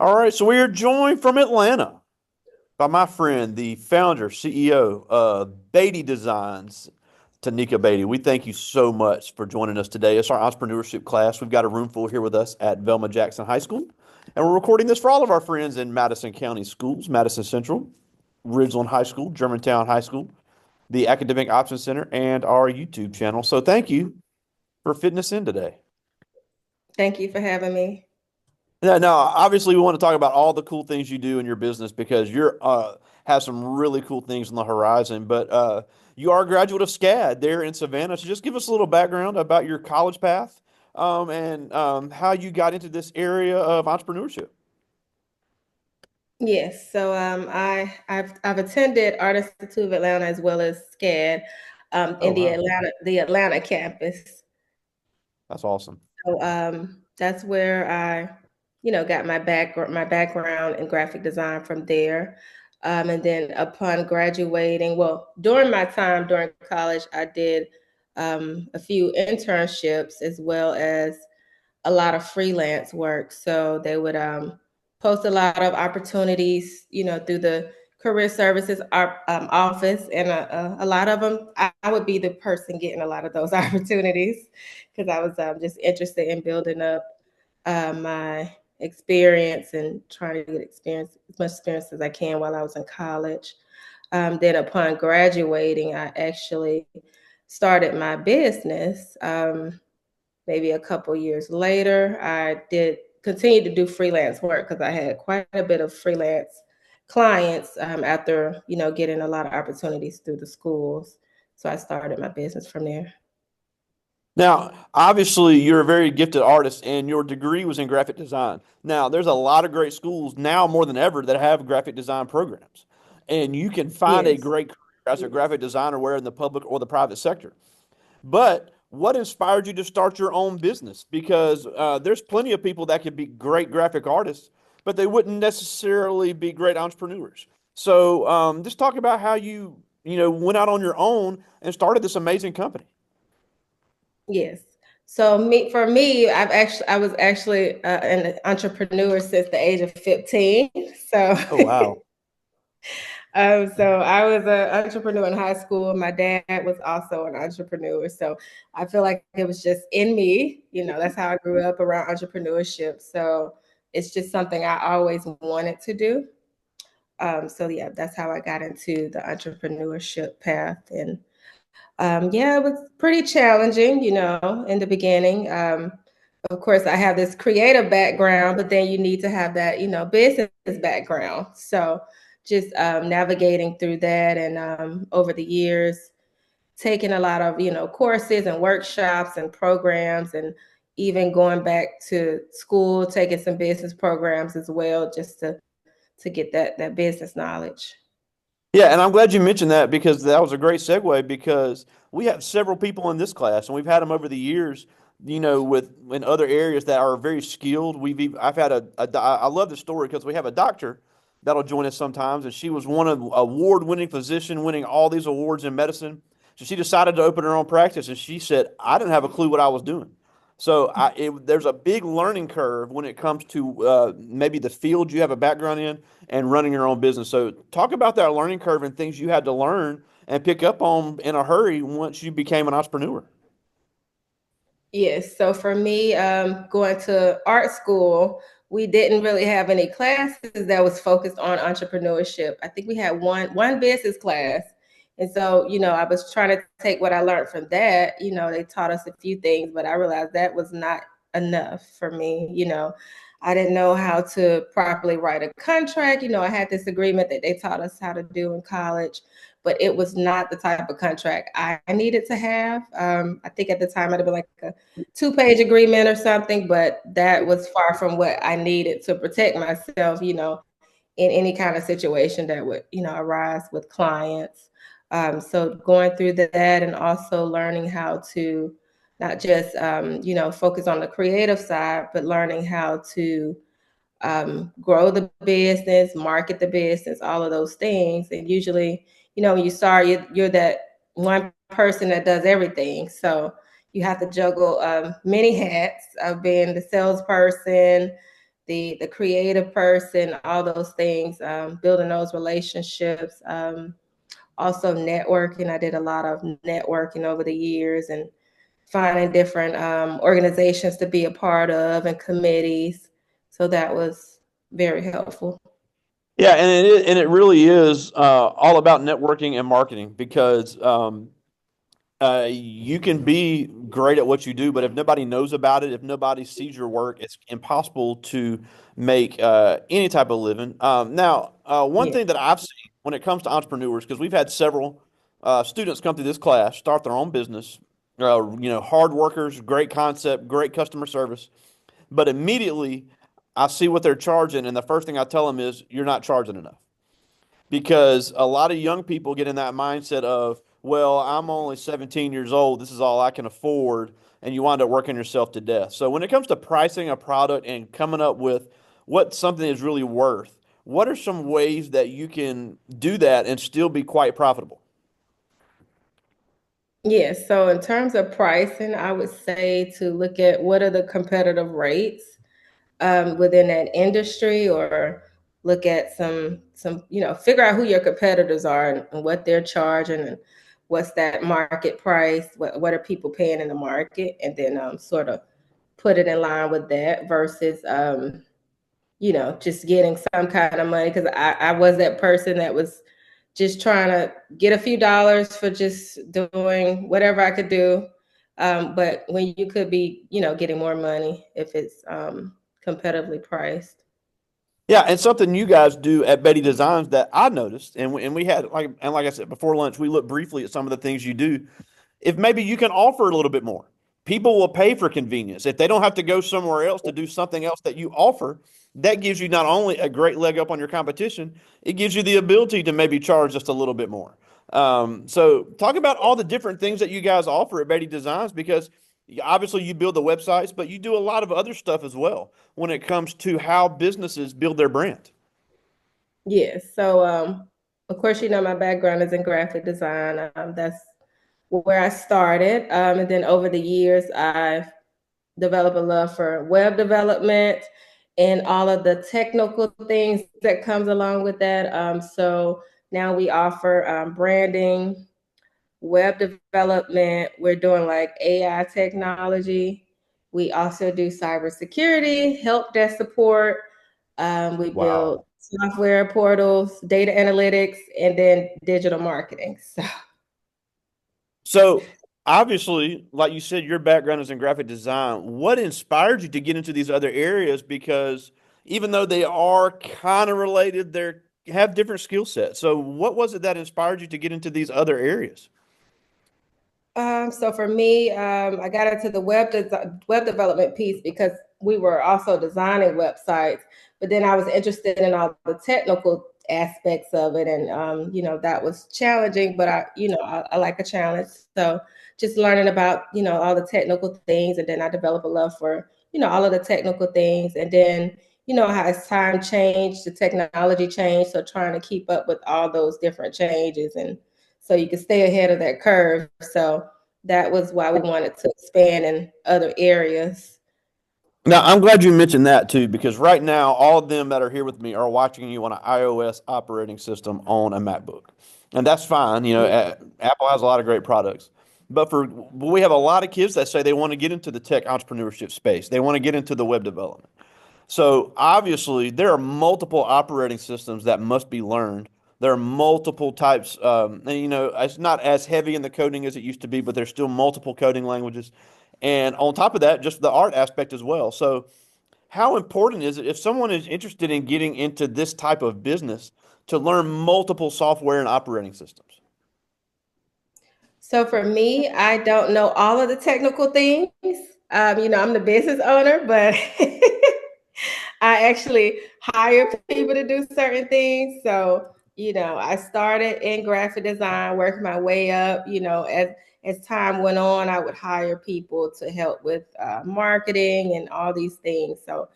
All right, so we are joined from Atlanta by my friend, the founder, CEO of Badie Designs, Taneka Badie. We thank you so much for joining us today. It's our entrepreneurship class. We've got a room full here with us at Velma Jackson High School, and we're recording this for all of our friends in Madison County schools, Madison Central, Ridgeland High School, Germantown High School, the Academic Options Center, and our YouTube channel. So thank you for fitting us in today. Thank you for having me. Yeah, no, obviously we want to talk about all the cool things you do in your business because you're have some really cool things on the horizon. But you are a graduate of SCAD there in Savannah. So just give us a little background about your college path and how you got into this area of entrepreneurship. Yes, so I've attended Art Institute of Atlanta as well as SCAD Oh in the wow, Atlanta campus. that's awesome. So that's where I got my background in graphic design from there. And then upon graduating, well, during my time during college, I did a few internships as well as a lot of freelance work. So they would post a lot of opportunities, through the career services office, and a lot of them, I would be the person getting a lot of those opportunities because I was just interested in building up my experience and trying to get experience as much experience as I can while I was in college. Then upon graduating, I actually started my business. Maybe a couple years later, I did continue to do freelance work because I had quite a bit of freelance clients after getting a lot of opportunities through the schools. So I started my business from there. Now, obviously, you're a very gifted artist, and your degree was in graphic design. Now, there's a lot of great schools now more than ever that have graphic design programs, and you can find a Yes. great career as a graphic designer, whether in the public or the private sector. But what inspired you to start your own business? Because there's plenty of people that could be great graphic artists, but they wouldn't necessarily be great entrepreneurs. So, just talk about how you went out on your own and started this amazing company. Yes. So for me, I was actually an entrepreneur since the age of 15. So Oh wow. so I was an entrepreneur in high school. My dad was also an entrepreneur. So I feel like it was just in me. That's how I grew up around entrepreneurship. So it's just something I always wanted to do. So yeah, that's how I got into the entrepreneurship path. And yeah, it was pretty challenging, in the beginning. Of course, I have this creative background, but then you need to have that, business background. So just navigating through that, and over the years, taking a lot of, courses and workshops and programs, and even going back to school, taking some business programs as well, just to get that business knowledge. Yeah, and I'm glad you mentioned that because that was a great segue because we have several people in this class and we've had them over the years, with in other areas that are very skilled. I've had I love the story because we have a doctor that'll join us sometimes and she was one of award-winning physician winning all these awards in medicine. So she decided to open her own practice and she said, I didn't have a clue what I was doing. So there's a big learning curve when it comes to maybe the field you have a background in and running your own business. So talk about that learning curve and things you had to learn and pick up on in a hurry once you became an entrepreneur. Yes. So for me, going to art school, we didn't really have any classes that was focused on entrepreneurship. I think we had one business class. And so, I was trying to take what I learned from that. They taught us a few things, but I realized that was not enough for me. I didn't know how to properly write a contract. I had this agreement that they taught us how to do in college, but it was not the type of contract I needed to have. I think at the time I'd have been like a 2-page agreement or something, but that was far from what I needed to protect myself, in any kind of situation that would, arise with clients. So going through that and also learning how to not just, focus on the creative side, but learning how to grow the business, market the business, all of those things. And usually, when you start, you're that one person that does everything. So you have to juggle many hats of being the salesperson, the creative person, all those things, building those relationships. Also networking. I did a lot of networking over the years and finding different organizations to be a part of and committees. So that was very helpful. Yeah, and it really is all about networking and marketing because you can be great at what you do, but if nobody knows about it, if nobody sees your work, it's impossible to make any type of living. One Yeah. thing that I've seen when it comes to entrepreneurs, because we've had several students come through this class, start their own business, hard workers, great concept, great customer service, but immediately I see what they're charging, and the first thing I tell them is, you're not charging enough because a lot of young people get in that mindset of, well, I'm only 17 years old. This is all I can afford. And you wind up working yourself to death. So when it comes to pricing a product and coming up with what something is really worth, what are some ways that you can do that and still be quite profitable? Yes. So in terms of pricing, I would say to look at what are the competitive rates within that industry, or look at figure out who your competitors are and what they're charging and what's that market price, what are people paying in the market, and then sort of put it in line with that versus just getting some kind of money, because I was that person that was just trying to get a few dollars for just doing whatever I could do. But when you could be, getting more money if it's competitively priced. Yeah, and something you guys do at Betty Designs that I noticed, and we had like I said before lunch, we looked briefly at some of the things you do. If maybe you can offer a little bit more, people will pay for convenience. If they don't have to go somewhere else to do something else that you offer, that gives you not only a great leg up on your competition, it gives you the ability to maybe charge just a little bit more. So talk about all the different things that you guys offer at Betty Designs because obviously you build the websites, but you do a lot of other stuff as well when it comes to how businesses build their brand. Yes. So, of course, my background is in graphic design. That's where I started. And then over the years, I've developed a love for web development and all of the technical things that comes along with that. So now we offer branding, web development. We're doing like AI technology. We also do cybersecurity, help desk support. We build Wow. software portals, data analytics, and then digital marketing. So, So obviously, like you said, your background is in graphic design. What inspired you to get into these other areas? Because even though they are kind of related, they have different skill sets. So what was it that inspired you to get into these other areas? so for me, I got into the web development piece because we were also designing websites, but then I was interested in all the technical aspects of it, and that was challenging. But I like a challenge, so just learning about all the technical things, and then I developed a love for all of the technical things, and then how as time changed, the technology changed, so trying to keep up with all those different changes and so you can stay ahead of that curve. So that was why we wanted to expand in other areas. Now, I'm glad you mentioned that too, because right now, all of them that are here with me are watching you on an iOS operating system on a MacBook. And that's fine. Apple has a lot of great products. We have a lot of kids that say they want to get into the tech entrepreneurship space. They want to get into the web development. So obviously, there are multiple operating systems that must be learned. There are multiple types. It's not as heavy in the coding as it used to be, but there's still multiple coding languages. And on top of that, just the art aspect as well. So, how important is it if someone is interested in getting into this type of business to learn multiple software and operating systems? So for me, I don't know all of the technical things. I'm the business owner, but I actually hire people to do certain things. So, I started in graphic design, worked my way up. As time went on, I would hire people to help with marketing and all these things. So,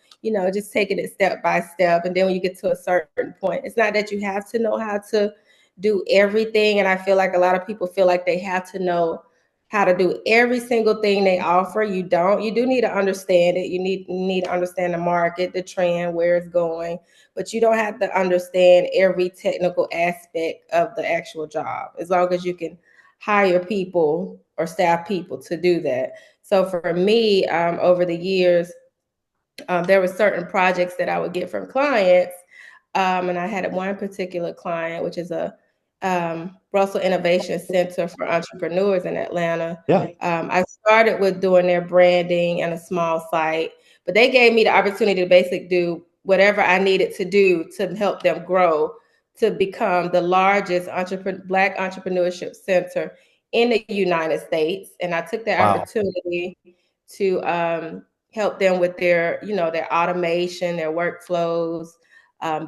just taking it step by step. And then when you get to a certain point, it's not that you have to know how to do everything. And I feel like a lot of people feel like they have to know how to do every single thing they offer. You do need to understand it. You need to understand the market, the trend, where it's going, but you don't have to understand every technical aspect of the actual job, as long as you can hire people or staff people to do that. So for me, over the years, there were certain projects that I would get from clients. And I had one particular client, which is a Russell Innovation Center for Entrepreneurs in Atlanta. Yeah. I started with doing their branding and a small site, but they gave me the opportunity to basically do whatever I needed to do to help them grow to become the largest Black entrepreneurship center in the United States. And I took that Wow. opportunity to help them with their automation, their workflows,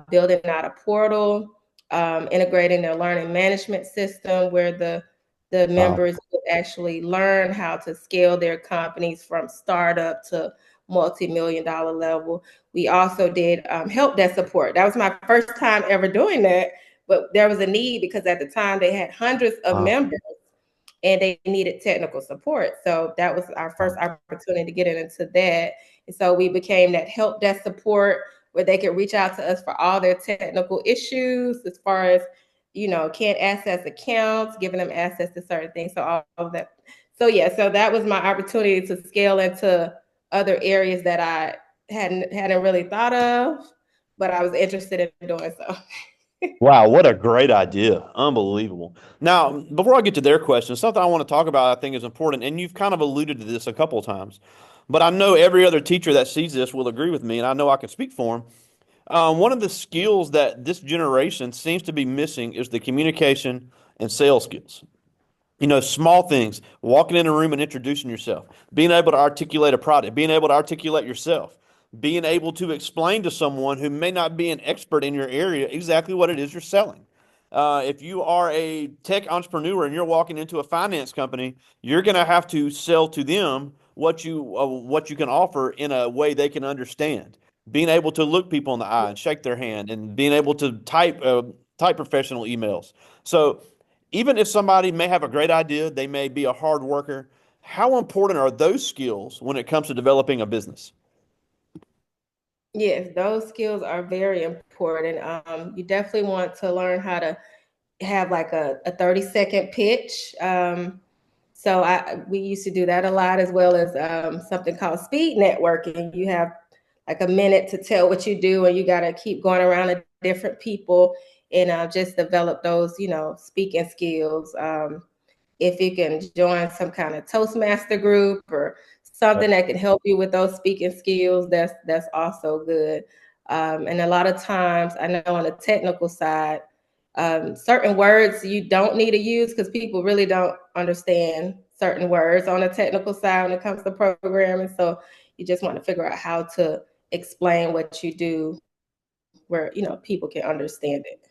building out a portal, integrating their learning management system where the Wow. members would actually learn how to scale their companies from startup to multi-million-dollar level. We also did help desk support. That was my first time ever doing that, but there was a need because at the time they had hundreds of Wow. members and they needed technical support. So that was our first opportunity to get into that. And so we became that help desk support where they could reach out to us for all their technical issues as far as, can't access accounts, giving them access to certain things. So all of that. So yeah, so that was my opportunity to scale into other areas that I hadn't really thought of, but I was interested in doing so. Wow, what a great idea. Unbelievable. Now, before I get to their question, something I want to talk about I think is important, and you've kind of alluded to this a couple of times, but I know every other teacher that sees this will agree with me, and I know I can speak for them. One of the skills that this generation seems to be missing is the communication and sales skills. Small things, walking in a room and introducing yourself, being able to articulate a product, being able to articulate yourself, being able to explain to someone who may not be an expert in your area exactly what it is you're selling. If you are a tech entrepreneur and you're walking into a finance company, you're going to have to sell to them what you can offer in a way they can understand. Being able to look people in the eye and shake their hand, and being able to type professional emails. So even if somebody may have a great idea, they may be a hard worker. How important are those skills when it comes to developing a business? Yes, those skills are very important. You definitely want to learn how to have like a 30-second pitch. We used to do that a lot, as well as something called speed networking. You have like a minute to tell what you do, and you got to keep going around to different people and just develop those, speaking skills. If you can join some kind of Toastmaster group or something that can help you with those speaking skills, that's also good. And a lot of times, I know on the technical side, certain words you don't need to use because people really don't understand certain words on the technical side when it comes to programming. So you just want to figure out how to explain what you do where people can understand it.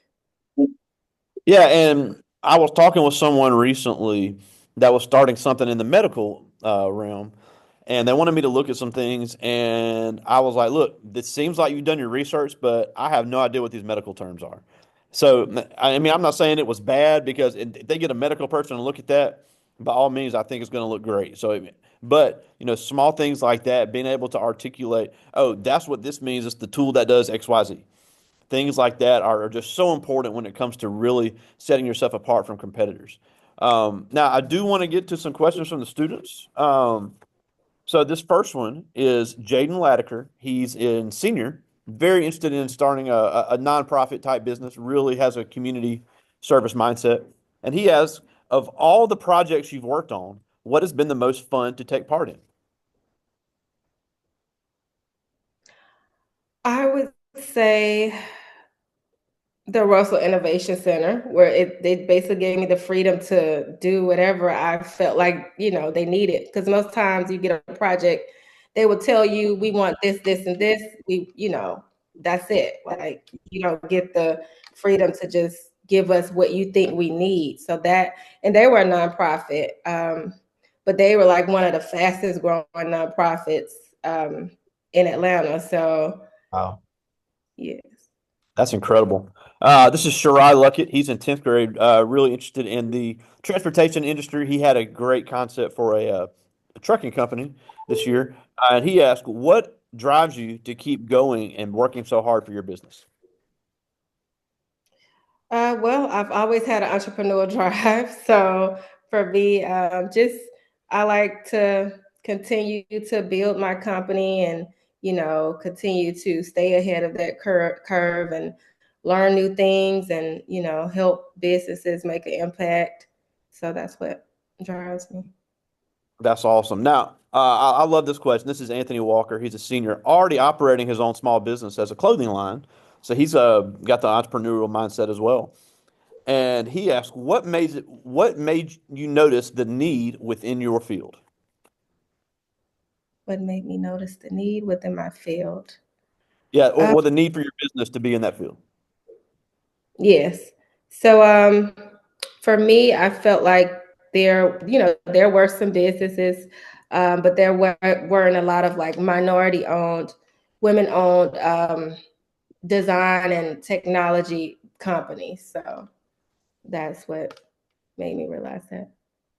Yeah, and I was talking with someone recently that was starting something in the medical realm, and they wanted me to look at some things, and I was like, "Look, this seems like you've done your research, but I have no idea what these medical terms are." So, I mean, I'm not saying it was bad because if they get a medical person to look at that, by all means, I think it's going to look great. So, but small things like that, being able to articulate, oh, that's what this means. It's the tool that does X, Y, Z. Things like that are just so important when it comes to really setting yourself apart from competitors. Now, I do want to get to some questions from the students. So this first one is Jaden Latiker. He's in senior, very interested in starting a nonprofit type business, really has a community service mindset. And he asks, of all the projects you've worked on, what has been the most fun to take part in? I would say the Russell Innovation Center, where they basically gave me the freedom to do whatever I felt like they needed. Because most times you get a project, they will tell you we want this, this, and this. That's it. Like you don't get the freedom to just give us what you think we need. So that, and they were a nonprofit, but they were like one of the fastest growing nonprofits in Atlanta. So Wow. yes. That's incredible. This is Shirai Luckett. He's in 10th grade, really interested in the transportation industry. He had a great concept for a trucking company this year. And he asked, what drives you to keep going and working so hard for your business? Well, I've always had an entrepreneurial drive. So for me, just I like to continue to build my company and, continue to stay ahead of that curve and learn new things and, help businesses make an impact. So that's what drives me. That's awesome. Now, I love this question. This is Anthony Walker. He's a senior, already operating his own small business as a clothing line. So he's got the entrepreneurial mindset as well. And he asked, what made you notice the need within your field? What made me notice the need within my field? Yeah, Um, or the need for your business to be in that field. yes. So for me, I felt like there were some businesses, but there weren't a lot of like minority owned, women owned design and technology companies. So that's what made me realize that.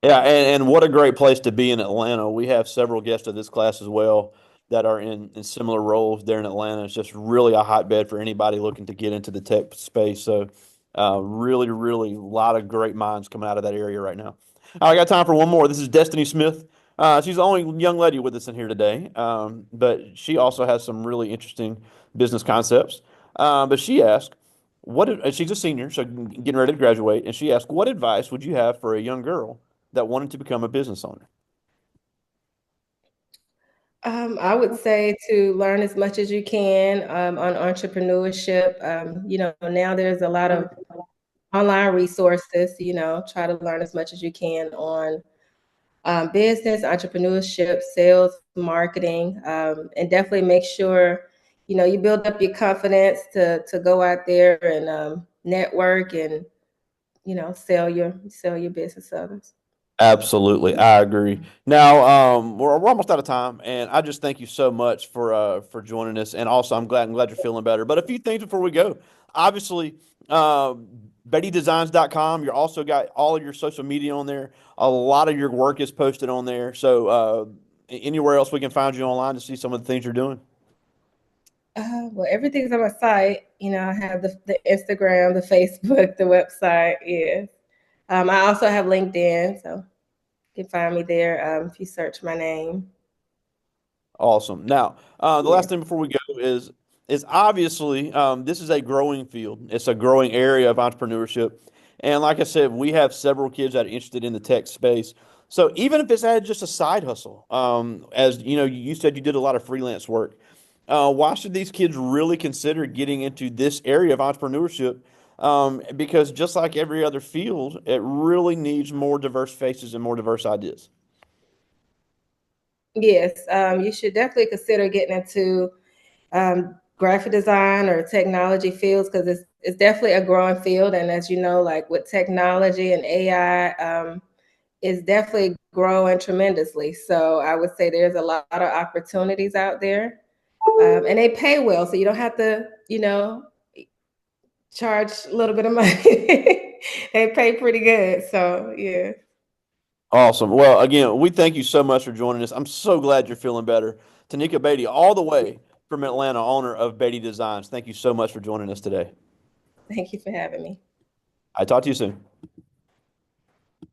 Yeah, and what a great place to be in Atlanta. We have several guests of this class as well that are in similar roles there in Atlanta. It's just really a hotbed for anybody looking to get into the tech space. So, really, really, a lot of great minds coming out of that area right now. I got time for one more. This is Destiny Smith. She's the only young lady with us in here today, but she also has some really interesting business concepts. But she asked, she's a senior, so getting ready to graduate, and she asked, what advice would you have for a young girl that wanted to become a business owner? I would say to learn as much as you can on entrepreneurship. Now there's a lot of online resources. Try to learn as much as you can on business, entrepreneurship, sales, marketing, and definitely make sure you build up your confidence to go out there and network and sell your business to others. Absolutely, I agree. Now, we're almost out of time, and I just thank you so much for joining us. And also, I'm glad you're feeling better. But a few things before we go. Obviously, BadieDesigns.com. You're also got all of your social media on there. A lot of your work is posted on there. So, anywhere else we can find you online to see some of the things you're doing. Well, everything's on my site. I have the Instagram, the Facebook, the website. Yes. I also have LinkedIn, so you can find me there if you search my name. Awesome. Now, the Yeah. last thing before we go is obviously this is a growing field. It's a growing area of entrepreneurship, and like I said, we have several kids that are interested in the tech space. So even if it's at just a side hustle, as you know, you said you did a lot of freelance work. Why should these kids really consider getting into this area of entrepreneurship? Because just like every other field, it really needs more diverse faces and more diverse ideas. Yes, you should definitely consider getting into graphic design or technology fields because it's definitely a growing field. And as you know, like with technology and AI, is definitely growing tremendously. So I would say there's a lot of opportunities out there, and they pay well, so you don't have to, charge a little bit of money. They pay pretty good. So yeah, Awesome. Well, again, we thank you so much for joining us. I'm so glad you're feeling better. Taneka Badie, all the way from Atlanta, owner of Badie Designs. Thank you so much for joining us today. thank you for having me. I talk to you soon.